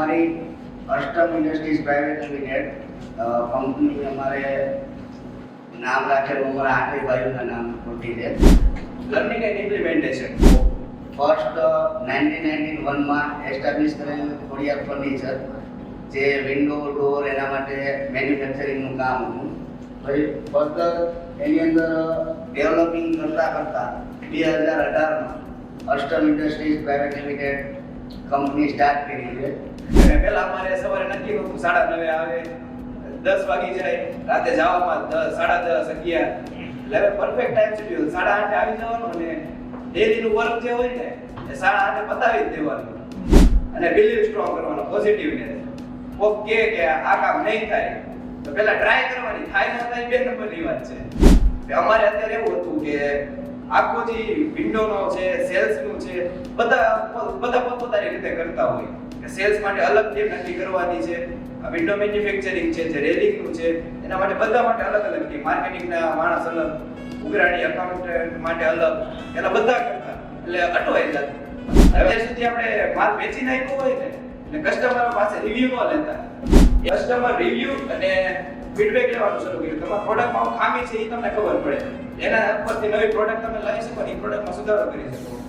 हमारी अष्टम industries private limited company हमारे नाम राखेલું અમારા આઠેય ભાઈઓના નામ ખોટી છે. લર્નિંગ એન્ડ ઇમ્પ્લિમેન્ટેશન ફર્સ્ટ 1991 માં એસ્ટાબ્લિશ કરેલું ખોડિયાર ફર્નિચર, જે વિન્ડો ડોર એના માટે મેન્યુફેક્ચરિંગનું કામ હતું. પછી ફર્ધર એની અંદર ડેવલપિંગ કરતા 2018માં Ashtam industries private limited company start કરી છે. અને પહેલા અમારે સવારે નક્કી હતું 9:30 આવે, 10 વાગી જાય, રાતે જવામાં 10, 10:30, 11. એટલે હવે પરફેક્ટ ટાઈમ શેડ્યુલ 8:30 આવી જવાનું અને ડેલીનું વર્ક જે હોય ને એ 8:30 પતાવી જ દેવાનું અને બિલીવ સ્ટ્રોંગ કરવાનો, પોઝિટિવનેસ. કોક કે આ કામ નહીં થાય તો પહેલા ટ્રાય કરવાની, થાય ન થાય 2 નંબરની વાત છે. અમારે અત્યારે એવું હતું કે આખો જે વિન્ડોનો છે, સેલ્સનું છે, બધા પોતપોતાની રીતે કરતા હોય. સેલ્સ માટે અલગ ટીમ નક્કી કરવાની છે, વિન્ડો મેન્યુફેક્ચરિંગ છે, જે રેલિંગનું છે, એના માટે બધા માટે અલગ અલગ ટીમ, માર્કેટિંગના માણસ અલગ, ઉઘરાણી એકાઉન્ટન્ટ માટે અલગ, એના બધા કરતા. એટલે અટવાઈ જતું. હવે સુધી આપણે માલ વેચી નાખ્યો હોય ને એટલે કસ્ટમર પાસે રિવ્યુ ન લેતા, કસ્ટમર રિવ્યુ અને ફીડબેક લેવાનું શરૂ કર્યું. તમારા પ્રોડક્ટમાં ખામી છે એ તમને ખબર પડે, એના ઉપરથી નવી પ્રોડક્ટ તમે લાવી શકો, એ પ્રોડક્ટમાં સુધારો કરી શકો.